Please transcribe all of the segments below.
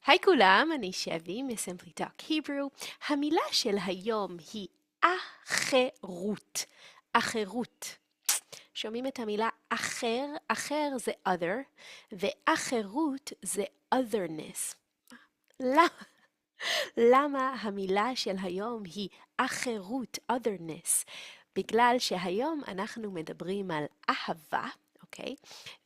היי כולם, אני שבי מ-Simply Talk Hebrew. המילה של היום היא אחרות. אחרות. שומעים את המילה אחר? אחר זה other, ואחרות זה otherness. למה? למה המילה של היום היא אחרות, otherness? בגלל שהיום אנחנו מדברים על אהבה, אוקיי?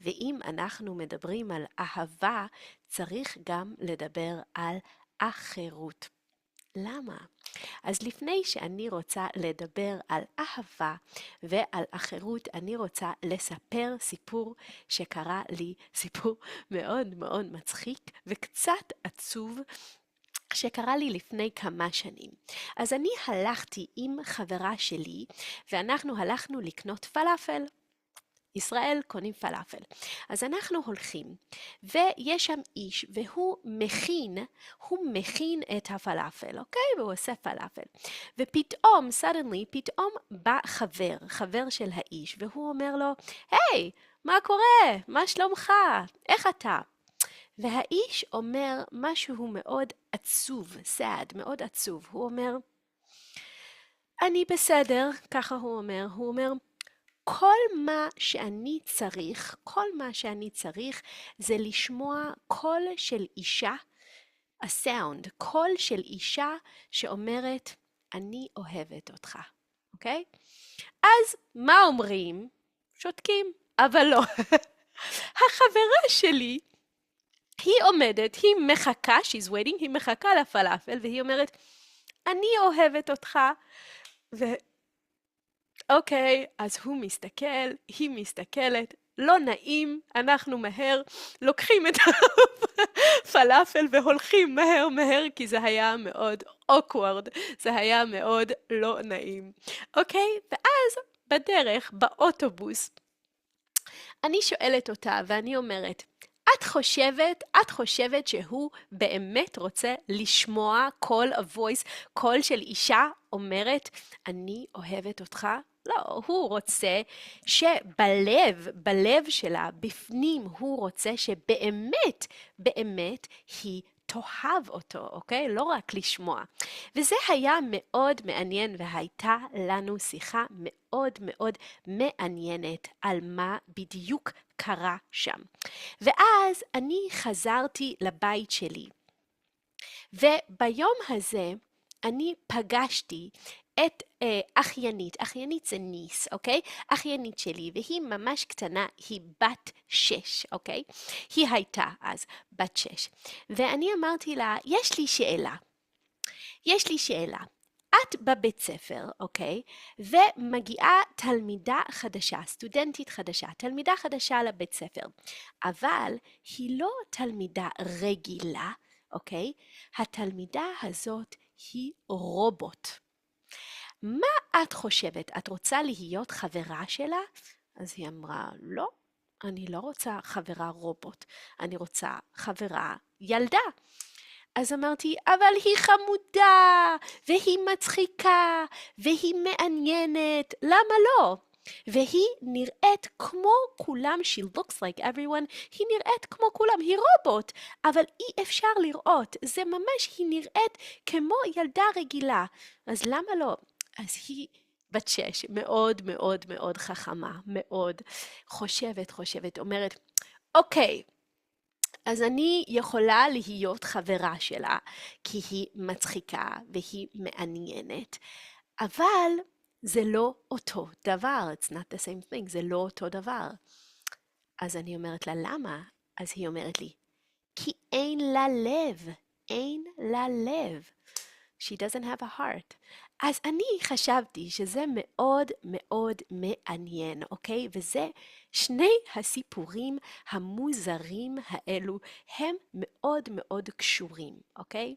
ואם אנחנו מדברים על אהבה, צריך גם לדבר על אחרות. למה? אז לפני שאני רוצה לדבר על אהבה ועל אחרות, אני רוצה לספר סיפור שקרה לי, סיפור מאוד מאוד מצחיק וקצת עצוב, שקרה לי לפני כמה שנים. אז אני הלכתי עם חברה שלי, ואנחנו הלכנו לקנות פלאפל. ישראל קונים פלאפל. אז אנחנו הולכים, ויש שם איש, והוא מכין את הפלאפל, אוקיי? והוא עושה פלאפל. ופתאום, פתאום בא חבר של האיש, והוא אומר לו, היי, מה קורה? מה שלומך? איך אתה? והאיש אומר משהו מאוד עצוב, sad, מאוד עצוב. הוא אומר, אני בסדר, ככה הוא אומר, כל מה שאני צריך זה לשמוע קול של אישה, הסאונד, קול של אישה שאומרת, אני אוהבת אותך, אוקיי? אז מה אומרים? שותקים, אבל לא. החברה שלי, היא עומדת, היא מחכה, she's waiting, היא מחכה לפלאפל, והיא אומרת, אני אוהבת אותך, אוקיי, אז הוא מסתכל, היא מסתכלת, לא נעים, אנחנו מהר לוקחים את הפלאפל והולכים מהר, כי זה היה מאוד awkward, זה היה מאוד לא נעים. אוקיי, ואז בדרך, באוטובוס, אני שואלת אותה ואני אומרת, את חושבת שהוא באמת רוצה לשמוע קול של אישה אומרת, אני אוהבת אותך? לא, הוא רוצה בלב שלה, בפנים, הוא רוצה שבאמת, באמת היא תאהב אותו, אוקיי? לא רק לשמוע. וזה היה מאוד מעניין, והייתה לנו שיחה מאוד מאוד מעניינת על מה בדיוק קרה שם. ואז אני חזרתי לבית שלי, וביום הזה אני פגשתי את אחיינית זה ניס, אוקיי? אחיינית שלי, והיא ממש קטנה, היא בת 6, אוקיי? היא הייתה אז בת 6. ואני אמרתי לה, יש לי שאלה. את בבית ספר, אוקיי? ומגיעה תלמידה חדשה, סטודנטית חדשה, תלמידה חדשה לבית ספר. אבל היא לא תלמידה רגילה, אוקיי? התלמידה הזאת היא רובוט. מה את חושבת? את רוצה להיות חברה שלה? אז היא אמרה, לא, אני לא רוצה חברה רובוט, אני רוצה חברה ילדה. אז אמרתי, אבל היא חמודה, והיא מצחיקה, והיא מעניינת, למה לא? והיא נראית כמו כולם, she looks like everyone, היא נראית כמו כולם, היא רובוט, אבל אי אפשר לראות, זה ממש, היא נראית כמו ילדה רגילה, אז למה לא? אז היא בת 6, מאוד מאוד מאוד חכמה, מאוד חושבת, אומרת, אוקיי, אז אני יכולה להיות חברה שלה, כי היא מצחיקה והיא מעניינת, אבל זה לא אותו דבר, it's not the same thing, זה לא אותו דבר. אז אני אומרת לה, למה? אז היא אומרת לי, כי אין לה לב. She doesn't have a heart. אז אני חשבתי שזה מאוד מאוד מעניין, אוקיי? וזה שני הסיפורים המוזרים האלו הם מאוד מאוד קשורים, אוקיי?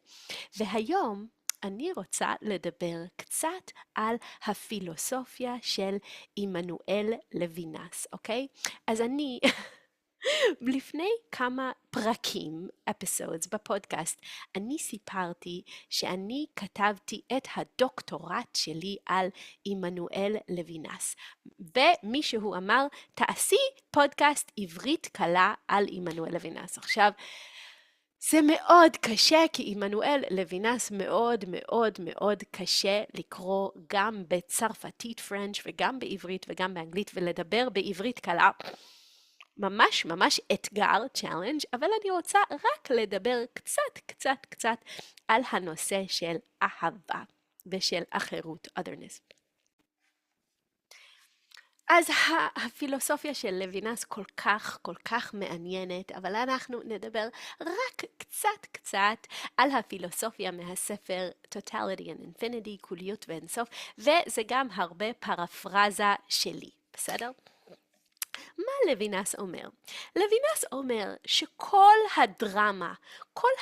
והיום אני רוצה לדבר קצת על הפילוסופיה של עמנואל לוינס, אוקיי? אז אני לפני כמה פרקים, episodes בפודקאסט, אני סיפרתי שאני כתבתי את הדוקטורט שלי על עמנואל לוינס. ומישהו אמר, תעשי פודקאסט עברית קלה על עמנואל לוינס. עכשיו, זה מאוד קשה, כי עמנואל לוינס מאוד מאוד מאוד קשה לקרוא גם בצרפתית פרנץ' וגם בעברית וגם באנגלית, ולדבר בעברית קלה. ממש ממש אתגר, צ'אלנג', אבל אני רוצה רק לדבר קצת על הנושא של אהבה ושל אחרות, otherness. אז הפילוסופיה של לוינס כל כך מעניינת, אבל אנחנו נדבר רק קצת על הפילוסופיה מהספר Totality and Infinity, כוליות ואינסוף, וזה גם הרבה פרפרזה שלי, בסדר? מה לוינס אומר? לוינס אומר שכל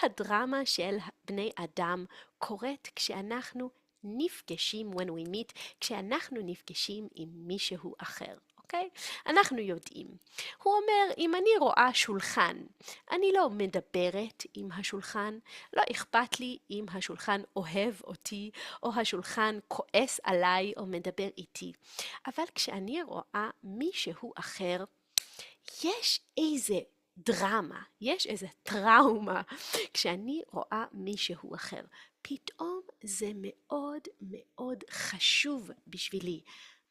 הדרמה של בני אדם קורית כשאנחנו נפגשים, when we meet, כשאנחנו נפגשים עם מישהו אחר, אוקיי? אנחנו יודעים. הוא אומר, אם אני רואה שולחן, אני לא מדברת עם השולחן, לא אכפת לי אם השולחן אוהב אותי, או השולחן כועס עליי או מדבר איתי. אבל כשאני רואה מישהו אחר, יש איזה דרמה, יש איזה טראומה, כשאני רואה מישהו אחר. פתאום זה מאוד מאוד חשוב בשבילי.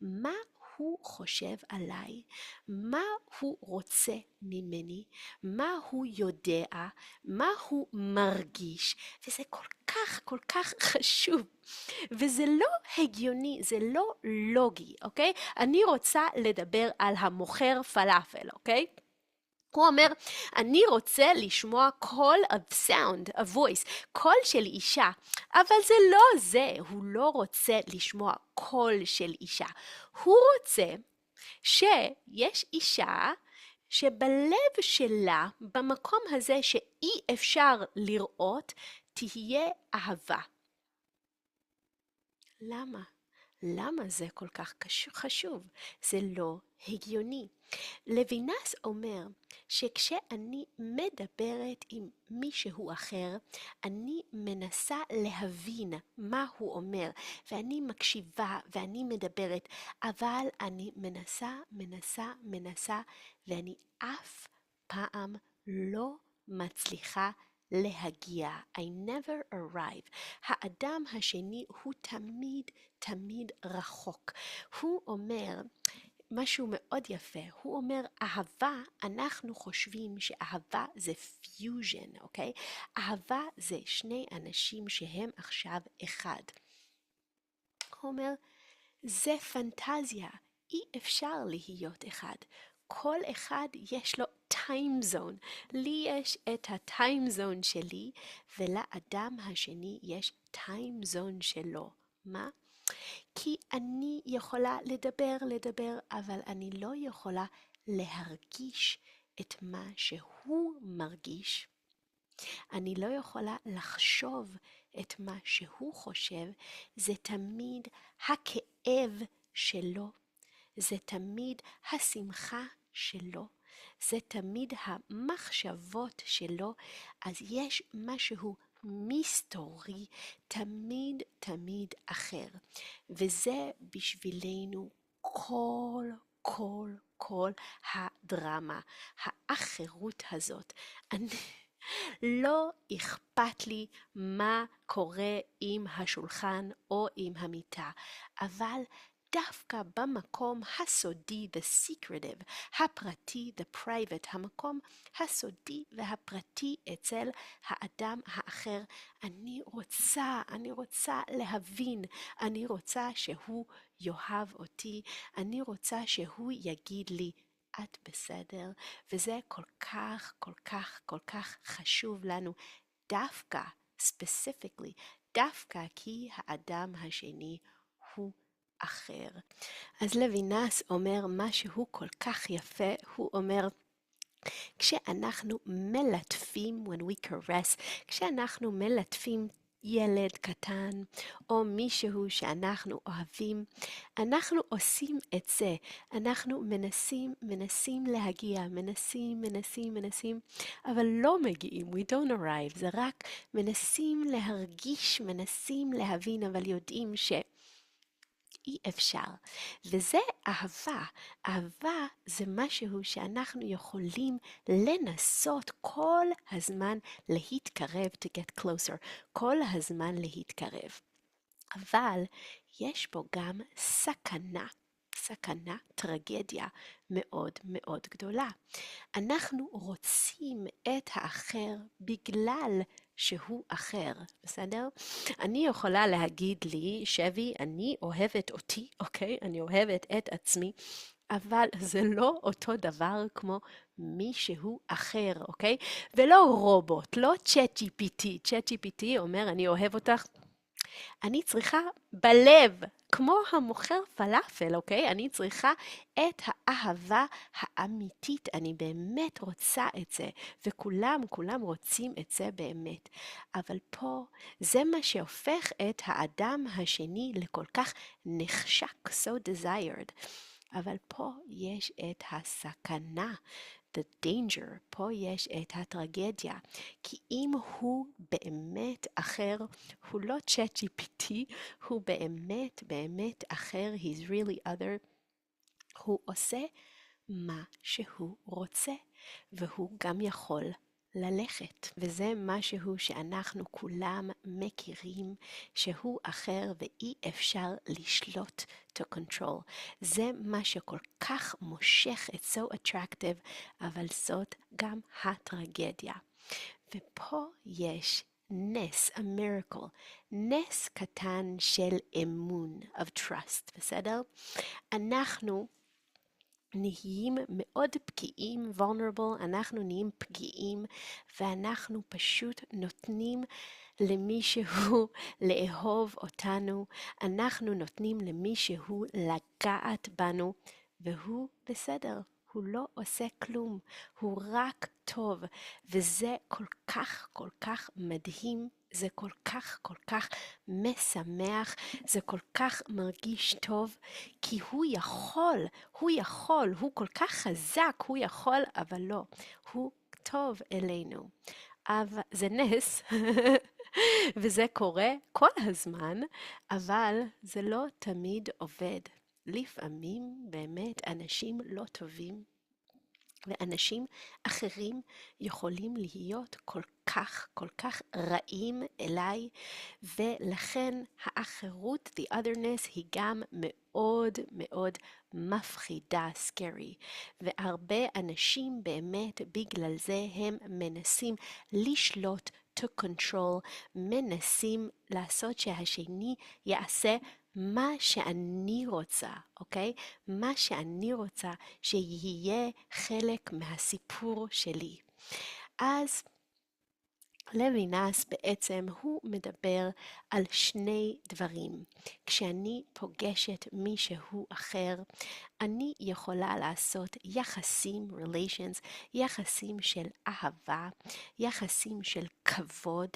מה הוא חושב עליי? מה הוא רוצה ממני? מה הוא יודע? מה הוא מרגיש? וזה כל כך חשוב. וזה לא הגיוני, זה לא לוגי, אוקיי? אני רוצה לדבר על המוכר פלאפל, אוקיי? הוא אומר, אני רוצה לשמוע קול of sound, a voice, קול של אישה, אבל זה לא זה, הוא לא רוצה לשמוע קול של אישה. הוא רוצה שיש אישה שבלב שלה, במקום הזה שאי אפשר לראות, תהיה אהבה. למה? למה זה כל כך חשוב? זה לא הגיוני. לוינס אומר שכשאני מדברת עם מישהו אחר, אני מנסה להבין מה הוא אומר, ואני מקשיבה ואני מדברת, אבל אני מנסה, ואני אף פעם לא מצליחה להגיע. I never arrive. האדם השני הוא תמיד רחוק. הוא אומר משהו מאוד יפה. הוא אומר, אהבה, אנחנו חושבים שאהבה זה פיוז'ן, אוקיי? אהבה זה שני אנשים שהם עכשיו אחד. הוא אומר, זה פנטזיה. אי אפשר להיות אחד. כל אחד יש לו time zone. לי יש את ה-time zone שלי, ולאדם השני יש time zone שלו. מה? כי אני יכולה לדבר, אבל אני לא יכולה להרגיש את מה שהוא מרגיש. אני לא יכולה לחשוב את מה שהוא חושב. זה תמיד הכאב שלו. זה תמיד השמחה שלו. זה תמיד המחשבות שלו. אז יש משהו מסתורי תמיד אחר. וזה בשבילנו כל הדרמה, האחרות הזאת. לא אכפת לי מה קורה עם השולחן או עם המיטה, אבל דווקא במקום הסודי, the secretive, הפרטי, the private, המקום הסודי והפרטי אצל האדם האחר, אני רוצה להבין, אני רוצה שהוא יאהב אותי, אני רוצה שהוא יגיד לי, את בסדר, וזה כל כך חשוב לנו, דווקא, specifically, דווקא כי האדם השני הוא אחר. אז לוינס אומר משהו כל כך יפה, הוא אומר, כשאנחנו מלטפים, when we caress, כשאנחנו מלטפים ילד קטן או מישהו שאנחנו אוהבים, אנחנו עושים את זה, אנחנו מנסים להגיע, מנסים, אבל לא מגיעים, we don't arrive, זה רק מנסים להרגיש, מנסים להבין, אבל יודעים אי אפשר. וזה אהבה. אהבה זה משהו שאנחנו יכולים לנסות כל הזמן להתקרב, to get closer, כל הזמן להתקרב. אבל יש בו גם סכנה, סכנה, טרגדיה מאוד מאוד גדולה. אנחנו רוצים את האחר בגלל שהוא אחר, בסדר? אני יכולה להגיד לי, שבי, אני אוהבת אותי, אוקיי? אני אוהבת את עצמי, אבל זה לא אותו דבר כמו מישהו אחר, אוקיי? ולא רובוט, לא צ'אט GPT. צ'אט GPT אומר, אני אוהב אותך. אני צריכה בלב, כמו המוכר פלאפל, אוקיי? אני צריכה את האהבה האמיתית. אני באמת רוצה את זה, וכולם רוצים את זה באמת. אבל פה זה מה שהופך את האדם השני לכל כך נחשק, so desired. אבל פה יש את הסכנה, the danger, פה יש את הטרגדיה. כי אם הוא באמת אחר, הוא לא צ'אט GPT, הוא באמת אחר, he's really other, הוא עושה מה שהוא רוצה, והוא גם יכול ללכת. וזה משהו שאנחנו כולם מכירים, שהוא אחר ואי אפשר לשלוט, to control. זה מה שכל כך מושך, it's so attractive, אבל זאת גם הטרגדיה. ופה יש נס, a miracle, נס קטן של אמון, of trust, בסדר? אנחנו נהיים מאוד פגיעים, vulnerable, אנחנו נהיים פגיעים, ואנחנו פשוט נותנים למישהו לאהוב אותנו, אנחנו נותנים למישהו לגעת בנו, והוא בסדר, הוא לא עושה כלום, הוא רק טוב, וזה כל כך מדהים, זה כל כך משמח, זה כל כך מרגיש טוב, כי הוא יכול, הוא כל כך חזק, הוא יכול, אבל לא, הוא טוב אלינו. אבל זה נס, וזה קורה כל הזמן, אבל זה לא תמיד עובד. לפעמים באמת אנשים לא טובים, ואנשים אחרים יכולים להיות כל כך רעים אליי, ולכן האחרות, the otherness, היא גם מאוד מפחידה, scary. והרבה אנשים באמת בגלל זה הם מנסים לשלוט, to control, מנסים לעשות שהשני יעשה מה שאני רוצה, אוקיי? מה שאני רוצה שיהיה חלק מהסיפור שלי. אז לוינס בעצם הוא מדבר על שני דברים. כשאני פוגשת מישהו אחר, אני יכולה לעשות יחסים, relations, יחסים של אהבה, יחסים של כבוד,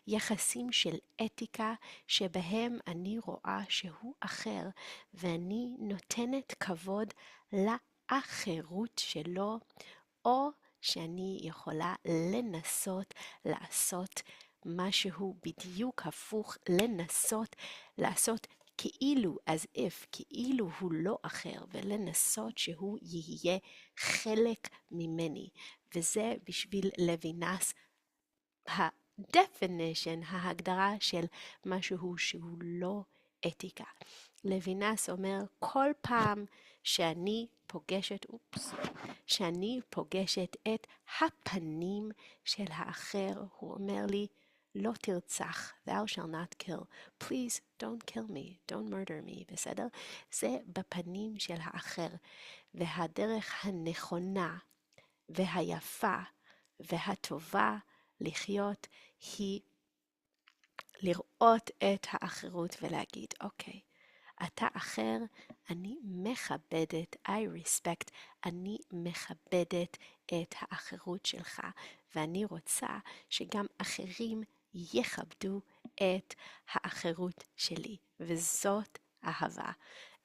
יחסים של אתיקה, שבהם אני רואה שהוא אחר, ואני נותנת כבוד לאחרות שלו, או שאני יכולה לנסות לעשות משהו בדיוק הפוך, לנסות לעשות כאילו, as if, כאילו הוא לא אחר, ולנסות שהוא יהיה חלק ממני. וזה בשביל לוינס ה-definition, ההגדרה של משהו שהוא לא אתיקה. לוינס אומר, כל פעם שאני פוגשת את הפנים של האחר, הוא אומר לי, לא תרצח, thou shall not kill, please don't kill me, don't murder me, בסדר? זה בפנים של האחר, והדרך הנכונה והיפה והטובה לחיות היא לראות את האחרות ולהגיד, אוקיי, אתה אחר, אני מכבדת, I respect, אני מכבדת את האחרות שלך, ואני רוצה שגם אחרים יכבדו את האחרות שלי, וזאת אהבה.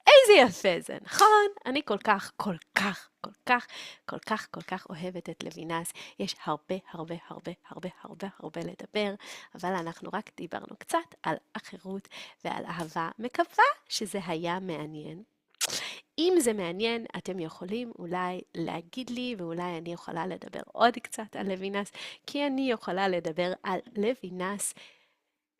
איזה יפה זה, נכון? אני כל כך, כל כך, כל כך, כל כך, כל כך אוהבת את לוינס. יש הרבה, הרבה, הרבה, הרבה, הרבה, הרבה לדבר, אבל אנחנו רק דיברנו קצת על אחרות ועל אהבה. מקווה שזה היה מעניין. אם זה מעניין, אתם יכולים אולי להגיד לי, ואולי אני יכולה לדבר עוד קצת על לוינס, כי אני יכולה לדבר על לוינס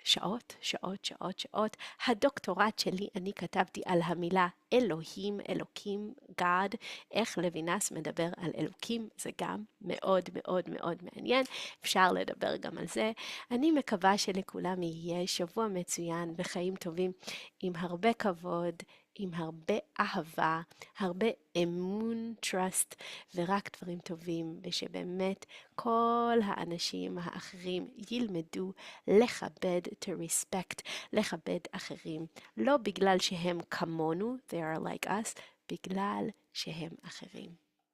שעות, שעות, שעות, שעות. הדוקטורט שלי, אני כתבתי על המילה אלוהים, אלוקים, God, איך לוינס מדבר על אלוקים, זה גם מאוד מאוד מאוד מעניין, אפשר לדבר גם על זה. אני מקווה שלכולם יהיה שבוע מצוין וחיים טובים עם הרבה כבוד, עם הרבה אהבה, הרבה אמון, trust, ורק דברים טובים, ושבאמת כל האנשים האחרים ילמדו לכבד, to respect, לכבד אחרים, לא בגלל שהם כמונו, they are like us, בגלל שהם אחרים.